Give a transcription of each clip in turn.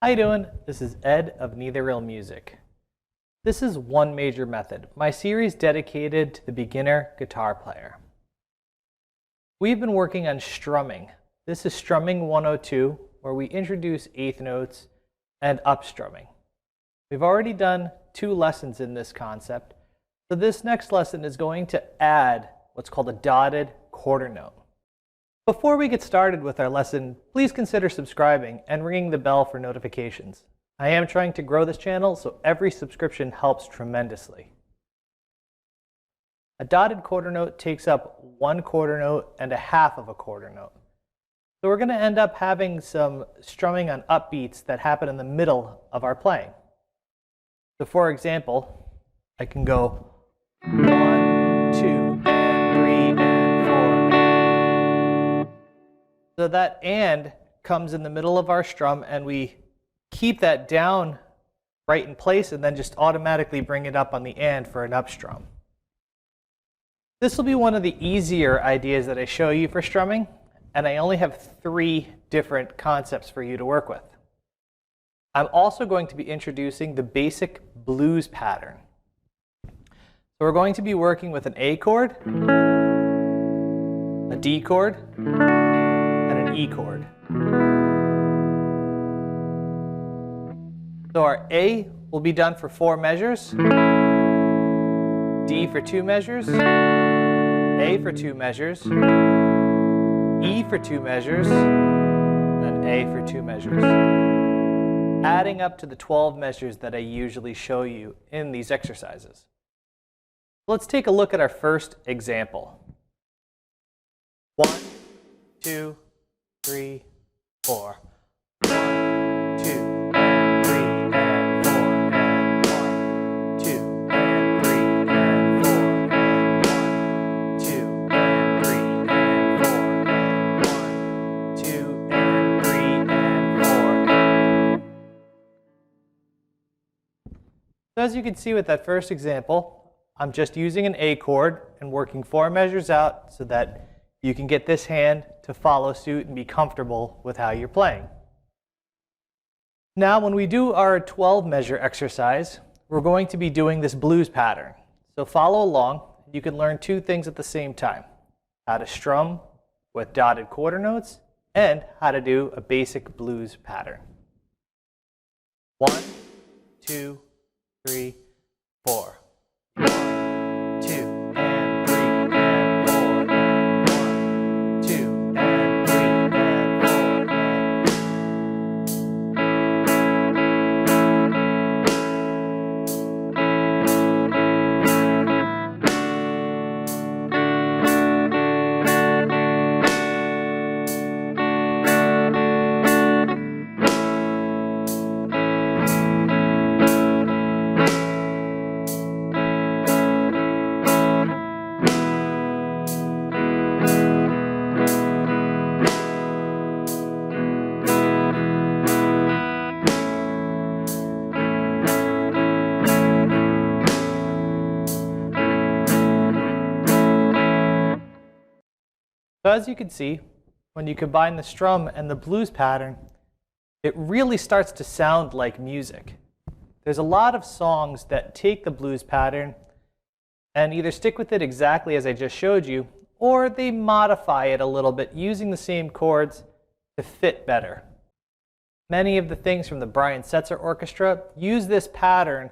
How you doing? This is Ed of Neither Real Music. This is One Major Method, my series dedicated to the beginner guitar player. We've been working on strumming. This is Strumming 102, where we introduce eighth notes and upstrumming. We've already done 2 lessons in this concept, so this next lesson is going to add what's called a dotted quarter note. Before we get started with our lesson, please consider subscribing and ringing the bell for notifications. I am trying to grow this channel, so every subscription helps tremendously. A dotted quarter note takes up 1 quarter note and a half of a quarter note. So we're going to end up having some strumming on upbeats that happen in the middle of our playing. So for example, I can go 1, 2, and 3, and 4, and. So that and comes in the middle of our strum, and we keep that down right in place and then just automatically bring it up on the and for an up strum. This will be one of the easier ideas that I show you for strumming, and I only have 3 different concepts for you to work with. I'm also going to be introducing the basic blues pattern. So we're going to be working with an A chord, a D chord, and an E chord. So our A will be done for 4 measures, D for 2 measures, A for 2 measures, E for 2 measures, and A for 2 measures, adding up to the 12 measures that I usually show you in these exercises. Let's take a look at our first example. 1, 2, 3, 4. 1, 2, and 3, and 4, and 1, 2, and 3, and 4, and 1, 2, and 3, and 4, and 1, 2, and 3, and 4. So as you can see with that first example, I'm just using an A chord and working 4 measures out so that you can get this hand to follow suit and be comfortable with how you're playing. Now when we do our 12 measure exercise, we're going to be doing this blues pattern. So follow along. You can learn 2 things at the same time: how to strum with dotted quarter notes and how to do a basic blues pattern. 1, 2, 3, 4. 1, 2, and 3, and 4, and 1, 2, and 3, and 4, So as you can see, when you combine the strum and the blues pattern, it really starts to sound like music. There's a lot of songs that take the blues pattern and either stick with it exactly as I just showed you, or they modify it a little bit using the same chords to fit better. Many of the things from the Brian Setzer Orchestra use this pattern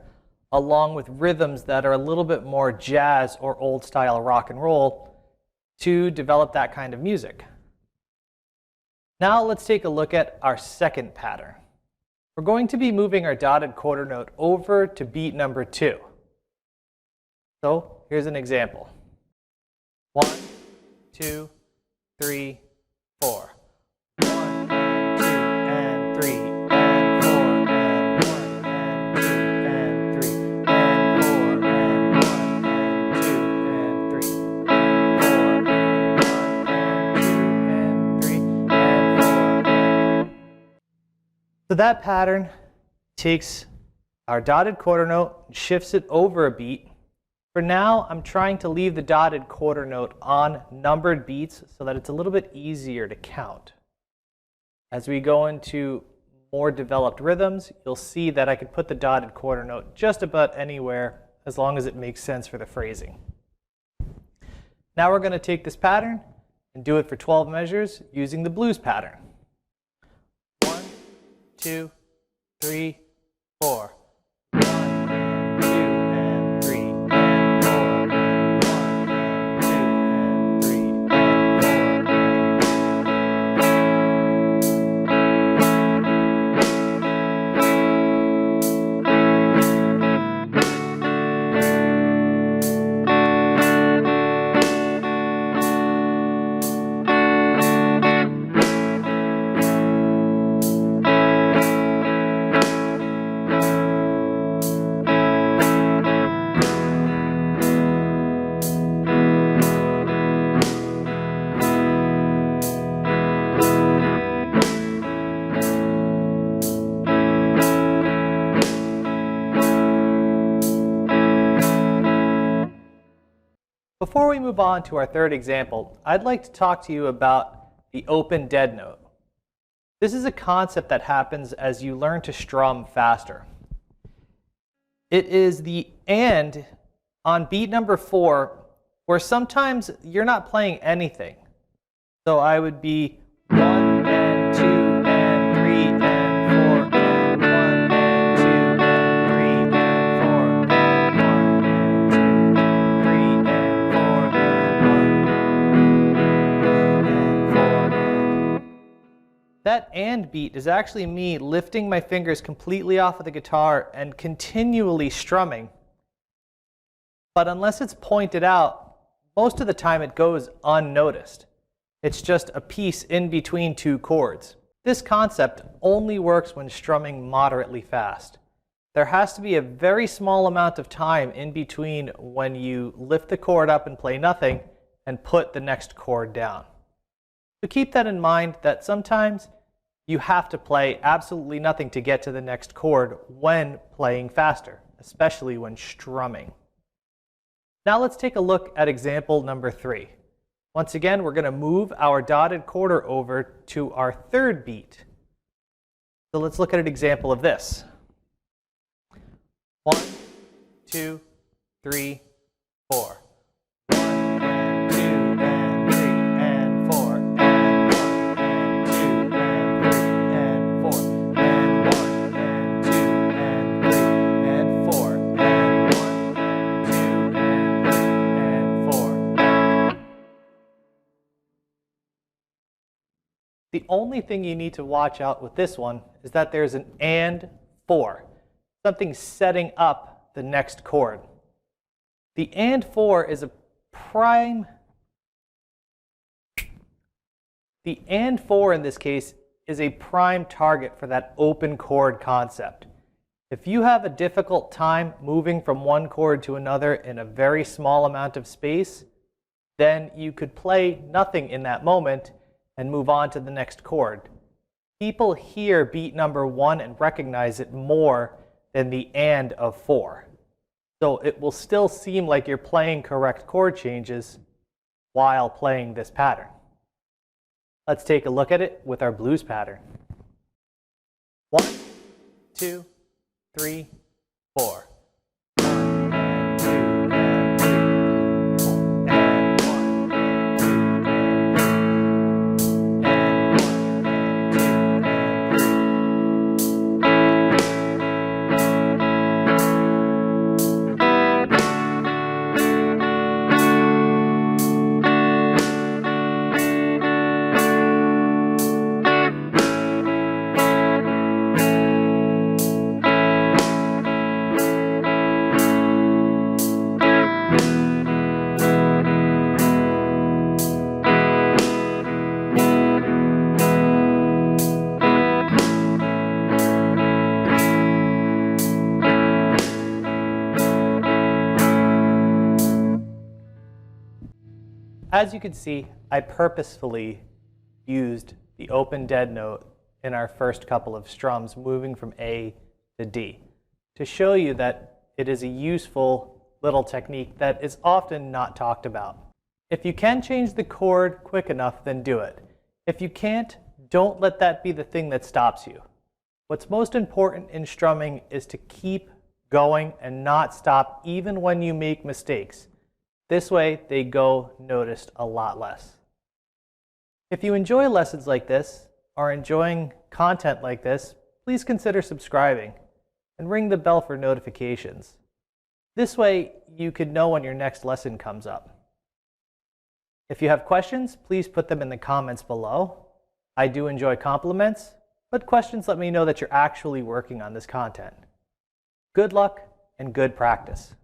along with rhythms that are a little bit more jazz or old style rock and roll to develop that kind of music. Now let's take a look at our second pattern. We're going to be moving our dotted quarter note over to beat number 2. So here's an example. 1, 2, 3, 4. 1, 2, and 3, and 4, and 1, and 2, and 3, and 4, and 1, and 2, and 3, and 4, and 1, and 2, and 3, and 4, and. So that pattern takes our dotted quarter note and shifts it over a beat. For now, I'm trying to leave the dotted quarter note on numbered beats so that it's a little bit easier to count. As we go into more developed rhythms, you'll see that I could put the dotted quarter note just about anywhere as long as it makes sense for the phrasing. Now we're going to take this pattern and do it for 12 measures using the blues pattern. 1, 2, 3, 4. 1, 2, and 3, and 4, and 1, 2, and 3, Before we move on to our third example, I'd like to talk to you about the open dead note. This is a concept that happens as you learn to strum faster. It is the and on beat number 4 where sometimes you're not playing anything. So I would be 1 and 2 and 3 and 4 and 1 and 2 and 3 and 4 and 1 and 2 and 3 and 4 and 1 and 4. That and beat is actually me lifting my fingers completely off of the guitar and continually strumming. But unless it's pointed out, most of the time it goes unnoticed. It's just a piece in between two chords. This concept only works when strumming moderately fast. There has to be a very small amount of time in between when you lift the chord up and play nothing and put the next chord down. So keep that in mind that sometimes you have to play absolutely nothing to get to the next chord when playing faster, especially when strumming. Now let's take a look at example number 3. Once again, we're going to move our dotted quarter over to our third beat. So let's look at an example of this. 1, 2, 3, 4. 1 and 2 and 3 and 4 and 1 and 2 and 3 and 4 and 1 and 2 and 3 and 4 and 1 and 2 and 3 and 4. The only thing you need to watch out with this one is that there's an and 4. Something setting up the next chord. The and 4 is a prime. The and 4 in this case is a prime target for that open chord concept. If you have a difficult time moving from one chord to another in a very small amount of space, then you could play nothing in that moment and move on to the next chord. People hear beat number 1 and recognize it more than the and of 4. So it will still seem like you're playing correct chord changes while playing this pattern. Let's take a look at it with our blues pattern. 1, 2, 3, 4. As you can see, I purposefully used the open dead note in our first couple of strums, moving from A to D, to show you that it is a useful little technique that is often not talked about. If you can change the chord quick enough, then do it. If you can't, don't let that be the thing that stops you. What's most important in strumming is to keep going and not stop even when you make mistakes. This way, they go noticed a lot less. If you enjoy lessons like this, or enjoying content like this, please consider subscribing and ring the bell for notifications. This way, you can know when your next lesson comes up. If you have questions, please put them in the comments below. I do enjoy compliments, but questions let me know that you're actually working on this content. Good luck and good practice.